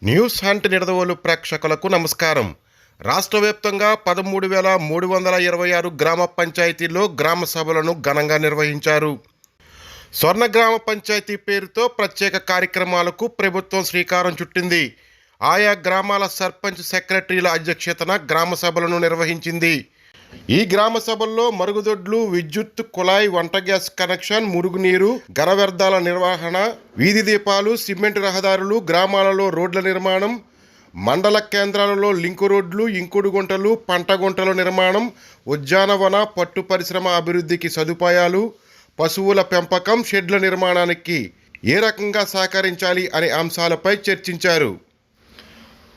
News hunt Nidadavolu ప్రేక్షకులకు నమస్కారం. రాష్ట్ర వ్యాప్తంగా 13,326 గ్రామ పంచాయతీల్లో గ్రామ సభలను ఘనంగా నిర్వహించారు. స్వర్ణ గ్రామ పంచాయతీ పేరుతో ప్రత్యేక కార్యక్రమాలకు ప్రభుత్వం శ్రీకారం చుట్టింది. ఆయా గ్రామాల సర్పంచ్ సెక్రటరీల అధ్యక్షతన గ్రామ సభలను నిర్వహించింది. ఈ గ్రామ సభల్లో మరుగుదొడ్లు, విద్యుత్, కుళాయి, వంట గ్యాస్ కనెక్షన్, మురుగునీరు, ఘన వ్యర్థాల నిర్వహణ, వీధి దీపాలు, సిమెంట్ రహదారులు, గ్రామాలలో రోడ్ల నిర్మాణం, మండల కేంద్రాలలో లింకు రోడ్లు, ఇంకుడు గుంటలు, పంట గుంటల నిర్మాణం, ఉద్యానవన, పట్టు పరిశ్రమ అభివృద్ధికి సదుపాయాలు, పశువుల పెంపకం, షెడ్ల నిర్మాణానికి ఏ రకంగా సహకరించాలి అనే అంశాలపై చర్చించారు.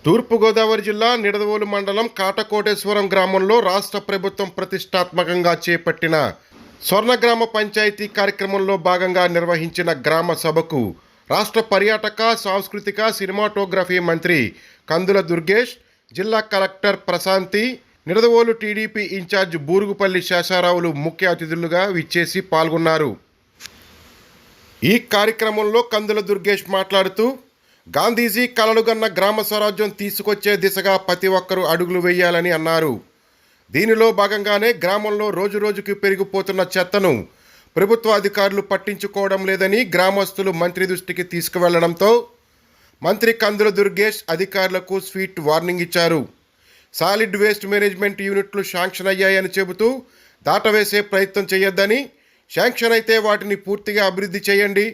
తూర్పుగోదావరి జిల్లా నిడదవోలు మండలం కాటకోటేశ్వరం గ్రామంలో రాష్ట్ర ప్రభుత్వం ప్రతిష్టాత్మకంగా చేపట్టిన స్వర్ణ గ్రామ పంచాయతీ కార్యక్రమంలో భాగంగా నిర్వహించిన గ్రామ సభకు రాష్ట్ర పర్యాటక, సాంస్కృతిక, సినిమాటోగ్రఫీ మంత్రి కందుల దుర్గేష్, జిల్లా collector Prasanthi, Nidadavolu TDP incharge Burugupalli శేషారావులు ముఖ్య అతిథులుగా విచ్చేసి పాల్గొన్నారు. ఈ కార్యక్రమంలో కందుల దుర్గేష్ మాట్లాడుతూ, గాంధీజీ కలలుగన్న గ్రామ స్వరాజ్యం తీసుకొచ్చే దిశగా ప్రతి ఒక్కరూ అడుగులు వేయాలని అన్నారు. దీనిలో భాగంగానే గ్రామంలో రోజురోజుకి పెరిగిపోతున్న చెత్తను ప్రభుత్వ అధికారులు పట్టించుకోవడం లేదని గ్రామస్తులు మంత్రి దృష్టికి తీసుకువెళ్లడంతో మంత్రి కందుల దుర్గేష్ అధికారులకు స్వీట్ వార్నింగ్ ఇచ్చారు. సాలిడ్ వేస్ట్ మేనేజ్మెంట్ యూనిట్లు శాంక్షన్ అయ్యాయని చెబుతూ దాటవేసే ప్రయత్నం చేయొద్దని, శాంక్షన్ అయితే వాటిని పూర్తిగా అభివృద్ధి చేయండి,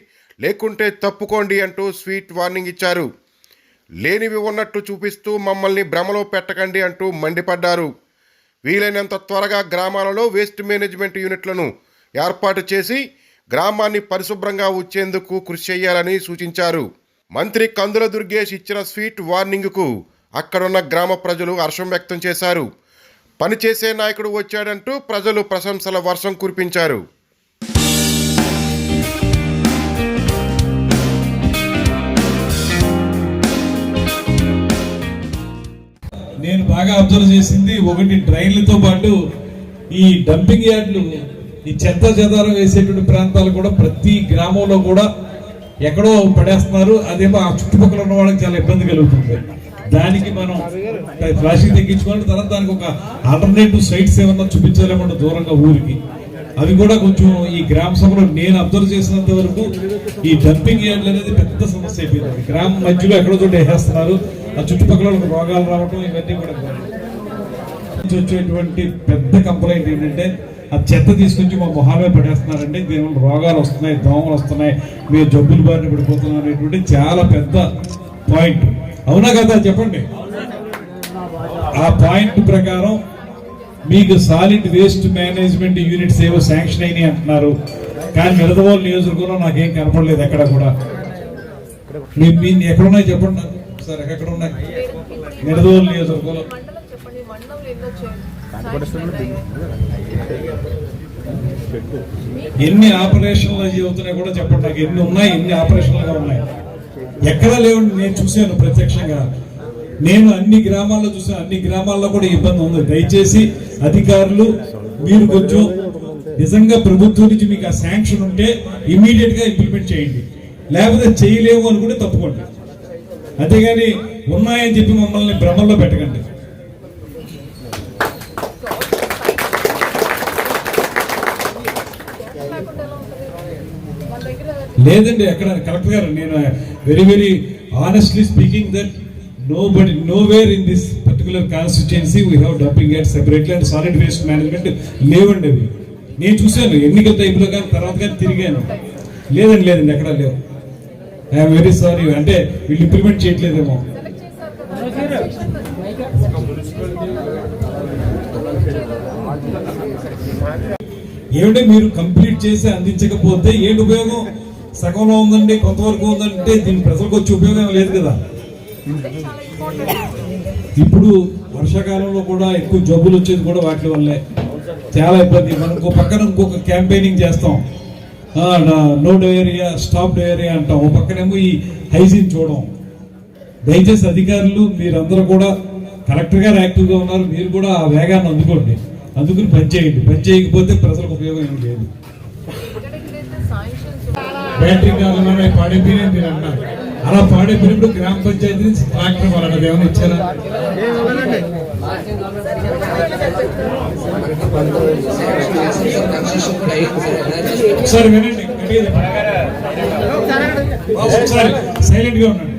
లేకుంటే తప్పుకోండి అంటూ స్వీట్ వార్నింగ్ ఇచ్చారు. లేనివి ఉన్నట్టు చూపిస్తూ మమ్మల్ని భ్రమలో పెట్టకండి అంటూ మండిపడ్డారు. వీలైనంత త్వరగా గ్రామాలలో వేస్ట్ మేనేజ్మెంట్ యూనిట్లను ఏర్పాటు చేసి గ్రామాన్ని పరిశుభ్రంగా ఉంచేందుకు కృషి చేయాలని సూచించారు. మంత్రి కందుల దుర్గేష్ ఇచ్చిన స్వీట్ వార్నింగ్కు అక్కడున్న గ్రామ ప్రజలు హర్షం వ్యక్తం చేశారు. పనిచేసే నాయకుడు వచ్చాడంటూ ప్రజలు ప్రశంసల వర్షం కురిపించారు. నేను బాగా అబ్జర్వ్ చేసింది ఒకటి, డ్రైన్లతో పాటు ఈ డంపింగ్ యార్డ్లు, ఈ చెత్త చెదారం వేసేటువంటి ప్రాంతాలు కూడా ప్రతి గ్రామంలో కూడా ఎక్కడో పడేస్తున్నారు. అదేమో ఆ చుట్టుపక్కల ఉన్న వాళ్ళకి చాలా ఇబ్బంది కలుగుతుంది. దానికి మనం ప్లాస్టిక్ తగ్గించుకోవాలి. తర్వాత దానికి ఒక ఆల్టర్నేటివ్ సైట్స్ ఏమన్నా చూపించాలేమన్నా దూరంగా ఊరికి. అవి కూడా కొంచెం ఈ గ్రామ సభలో నేను అబ్జర్వ్ చేసినంత వరకు ఈ డంపింగ్ యార్డ్లు అనేది పెద్ద సమస్య అయిపోయింది. గ్రామం మధ్యలో ఎక్కడో చోట వేసేస్తున్నారు. ఆ చుట్టుపక్కల రోగాలు రావడం ఇవన్నీ కూడా వచ్చేటువంటి పెద్ద కంప్లైంట్ ఏంటంటే ఆ చెత్త తీసుకొచ్చి మా మొహాలే పడేస్తున్నారండి, దీనివల్ల రోగాలు వస్తున్నాయి, దోమలు వస్తున్నాయి, మేము జబ్బులు బారిన పడిపోతున్నాం అనేటువంటి చాలా పెద్ద పాయింట్. అవునా కదా చెప్పండి. ఆ పాయింట్ ప్రకారం మీకు సాలిడ్ వేస్ట్ మేనేజ్మెంట్ యూనిట్స్ ఏవో శాంక్షన్ అయినాయి అంటున్నారు. కానీ నిడదవోలు నియోజకవర్గంలో నాకేం కనపడలేదు ఎక్కడ కూడా. మీరు ఎక్కడున్నాయి చెప్పండి నాకు సార్, ఎక్కడ ఉన్నాయి నిడదవోలు నియోజకవర్గంలో? ఎన్ని ఆపరేషన్లు అవుతున్నాయి కూడా చెప్పండి నాకు. ఎన్ని ఉన్నాయి, ఎన్ని ఆపరేషన్లుగా ఉన్నాయి? ఎక్కడా లేవండి. నేను చూశాను ప్రత్యక్షంగా. నేను అన్ని గ్రామాల్లో చూసాను. అన్ని గ్రామాల్లో కూడా ఇబ్బంది ఉంది. దయచేసి అధికారులు మీరు కొంచెం నిజంగా ప్రభుత్వం నుంచి మీకు ఆ శాంక్షన్ ఉంటే ఇమీడియట్ గా ఇంప్లిమెంట్ చేయండి. లేకపోతే చేయలేము అనుకుంటే తప్పుకోండి. అంతేగాని ఉన్నాయని చెప్పి మమ్మల్ని భ్రమల్లో పెట్టకండి. లేదండి ఎక్కడ కలెక్టర్ గారు, నేను very honestly speaking that nowhere in this particular constituency we have dumping yards separately and solid waste management లేవండి. అవి నేను చూశాను ఎన్నికల టైంలో, కానీ తర్వాత కానీ తిరిగాను. లేదండి ఎక్కడ లేవు. I'm very sorry. అంటే వీళ్ళు ఇంప్లిమెంట్ చేయట్లేదేమో. ఏమిటంటే మీరు కంప్లీట్ చేసి అందించకపోతే ఏంటి ఉపయోగం? సగంలో ఉందండి, కొంతవరకు ఉందంటే దీని ప్రజలకు వచ్చే ఉపయోగం లేదు కదా. ఇప్పుడు వర్షాకాలంలో కూడా ఎక్కువ జబ్బులు వచ్చేది కూడా వాటి వల్లే. చాలా ఇబ్బంది. మనం ఇంకొక క్యాంపెయినింగ్ చేస్తాం, నో డయేరియా స్టాప్ డయేరియా అంటాం. ఒక పక్కనేమో ఈ హైజీన్ చూడడం. దయచేసి అధికారులు మీరందరూ కూడా కలెక్టర్ గారు యాక్టివ్గా ఉన్నారు, మీరు కూడా ఆ వేగాన్ని అందుకోండి. అందుకుని పని చేయండి. పని చేయకపోతే ప్రజలకు ఉపయోగం ఏం లేదు. బ్యాటరీ కాలంలోనే పడిపోయినా మీరు అన్నారు. అలా పాడైపోయినప్పుడు గ్రామ పంచాయతీ నుంచి ట్రాక్టర్ వాళ్ళని ఏమైనా ఇచ్చారా? ఒకసారి వినండి, ఒకసారి సైలెంట్ గా ఉండండి.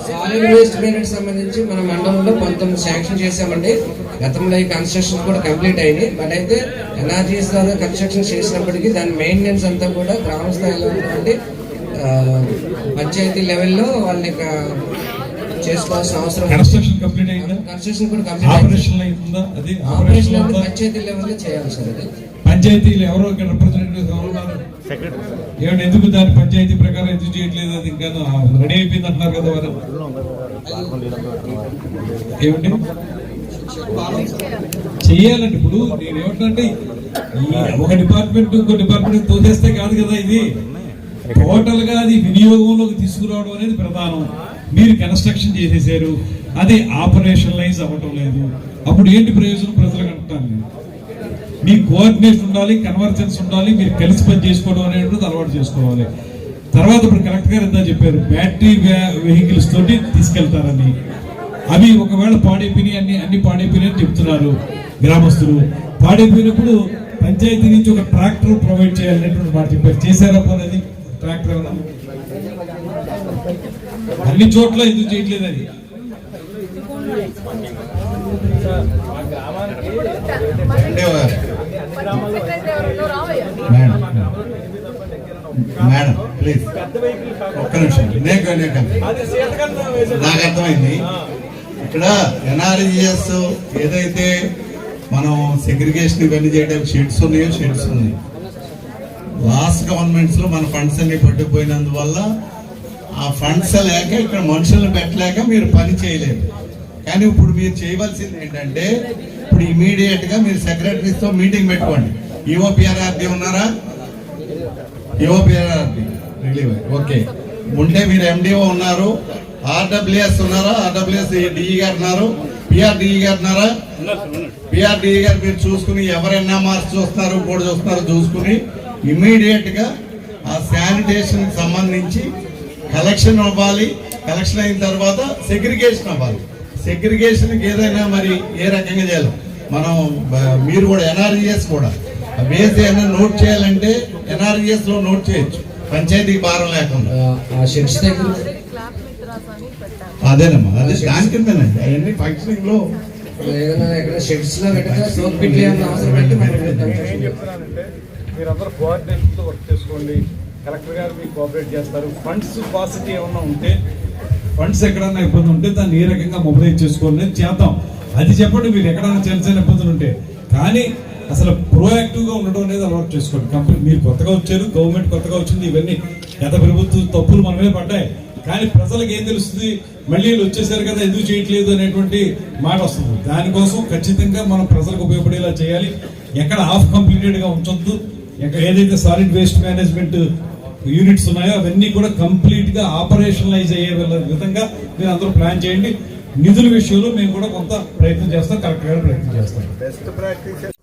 సాలిడ్ వేస్ట్ మేనేజ్ సంబంధించి మన మండలంలో 19 శాంక్షన్ చేశామండి. గతంలో ఈ కన్స్ట్రక్షన్ కూడా కంప్లీట్ అయింది. బట్ అయితే ఎన్ఆర్జీఎస్ ద్వారా కన్స్ట్రక్షన్ చేసినప్పటికీ దాని మెయింటెనెన్స్ అంతా కూడా గ్రామ స్థాయిలో ఉన్నటువంటి పంచాయతీ లెవెల్లో వాళ్ళని చేసుకోవాల్సిన అవసరం. కన్స్ట్రక్షన్ కంప్లీట్ అయిందా? కన్స్ట్రక్షన్ కూడా కంప్లీట్ ఆపరేషన్ అయిందా? అది ఆపరేషన్ పంచాయతీ లెవెల్లో చేయాలి సార్. అది పంచాయతీలు ఎవరో ఇక్కడ రిప్రజెంటేటివ్ ఉన్నారు ఏమంటే, ఎందుకు దాని పంచాయతీ ప్రకారం ఎందుకు చేయట్లేదు? అది ఇంకా రెడీ అయిపోయింది అంటున్నారు కదా వారు. ఏమండి చెయ్యాలండి. ఇప్పుడు నేను ఏమంటే ఒక డిపార్ట్మెంట్ ఇంకో డిపార్ట్మెంట్ తోచేస్తే కాదు కదా, ఇది టోటల్ గా అది వినియోగంలోకి తీసుకురావడం అనేది ప్రధానం. మీరు కన్స్ట్రక్షన్ చేసేసారు, అది ఆపరేషనలైజ్ అవ్వటం లేదు. అప్పుడు ఏంటి ప్రయోజనం ప్రజలకు అంటాను. మీ కోఆర్డినేషన్ ఉండాలి, కన్వర్జెన్స్ ఉండాలి, మీరు కలిసి పని చేసుకోవడం అనేటువంటి అలవాటు చేసుకోవాలి. తర్వాత ఇప్పుడు కలెక్టర్ గారు ఎంత చెప్పారు, బ్యాటరీ వెహికల్స్ తోటి తీసుకెళ్తారని. అవి ఒకవేళ పాడైపోయినాయి, అన్ని పాడైపోయినాయి అని చెప్తున్నారు గ్రామస్తులు. పాడైపోయినప్పుడు పంచాయతీ నుంచి ఒక ట్రాక్టర్ ప్రొవైడ్ చేయాలనేటువంటి మాట చెప్పారు. చేశారా అనేది ట్రాక్టర్ అన్ని చోట్ల ఎందుకు చేయట్లేదు? అది మేడం ప్లీజ్ ఒక్క నిమిషం. నాకు అర్థమైంది. ఇక్కడ ఎన్ఆర్జిఎస్ ఏదైతే మనం సెగ్రిగేషన్ ఇవన్నీ చేయడానికి షెడ్స్ ఉన్నాయో షెడ్స్ ఉన్నాయి. లాస్ట్ గవర్నమెంట్స్ లో మన ఫండ్స్ అన్ని పట్టుకుపోయినందువల్ల ఆ ఫండ్స్ లేక ఇక్కడ మనుషులను పెట్టలేక మీరు పని చేయలేదు. కానీ ఇప్పుడు మీరు చేయవలసింది ఏంటంటే, ఇప్పుడు ఇమీడియట్ గా మీరు సెక్రటరీస్తో మీటింగ్ పెట్టుకోండి. ఈఓపిఆర్ఆర్డి ఉన్నారా? ఈఓపిఆర్ఆర్డి రిలీవ్ ఓకే ఉంటే మీరు ఎండిఓ ఉన్నారు, ఆర్డబ్ల్యూఎస్ ఉన్నారా? ఆర్డబ్ల్యూఎస్ డిఈ గారు ఉన్నారు, పిఆర్డిఈ గారు ఉన్నారా? పిఆర్డిఈ గారు మీరు చూసుకుని ఎవరు ఎన్ఎంఆర్స్ చూస్తున్నారు, ఇంకోటి చూస్తున్నారు చూసుకుని ఇమీడియట్ గా ఆ శానిటేషన్ సంబంధించి కలెక్షన్ అవ్వాలి. కలెక్షన్ అయిన తర్వాత సెగ్రిగేషన్ అవ్వాలి. సెగ్రిగేషన్ ఏదైనా మరి ఏ రకంగా చేయాలి మనం, మీరు కూడా ఎన్ఆర్జిఎస్ కూడా బేస్ ఏమైనా నోట్ చేయాలంటే ఎన్ఆర్జిఎస్ లో నోట్ చేయొచ్చు, పంచాయతీకి భారం లేకుండా. అదేనమ్మా, అదే దాని కిందనండి అవన్నీ ఫంక్షనింగ్ లో మీరందరూ కోఆర్డినేషన్తో వర్క్ చేసుకోండి. కలెక్టర్ గారు మీకు కోఆపరేట్ చేస్తారు. ఫండ్స్ పాసిటీ ఏమన్నా ఉంటే, ఫండ్స్ ఎక్కడన్నా ఇబ్బంది ఉంటే దాన్ని ఏ రకంగా మొబిలైజ్ చేసుకోండి చేద్దాం. అది చెప్పండి. మీరు ఎక్కడైనా చిన్న చిన్న ఇబ్బందులు ఉంటే, కానీ అసలు ప్రోయాక్టివ్ గా ఉండడం అనేది అలవాటు చేసుకోండి. కంపెనీ మీరు కొత్తగా వచ్చారు, గవర్నమెంట్ కొత్తగా వచ్చింది, ఇవన్నీ గత ప్రభుత్వం తప్పులు మనమే పడ్డాయి. కానీ ప్రజలకు ఏం తెలుస్తుంది, మళ్ళీ వీళ్ళు వచ్చేసారు కదా ఎందుకు చేయట్లేదు అనేటువంటి మాట వస్తుంది. దానికోసం ఖచ్చితంగా మనం ప్రజలకు ఉపయోగపడేలా చేయాలి. ఎక్కడ హాఫ్ కంప్లీటెడ్ గా ఉంచొద్దు. ఏదైతే సాలిడ్ వేస్ట్ మేనేజ్మెంట్ యూనిట్స్ ఉన్నాయో అవన్నీ కూడా కంప్లీట్ గా ఆపరేషనలైజ్ అయ్యే విధంగా మీరు అందరూ ప్లాన్ చేయండి. నిధుల విషయంలో మేము కూడా కొంత ప్రయత్నం చేస్తాం, కలెక్టర్ గారు ప్రయత్నం చేస్తాం.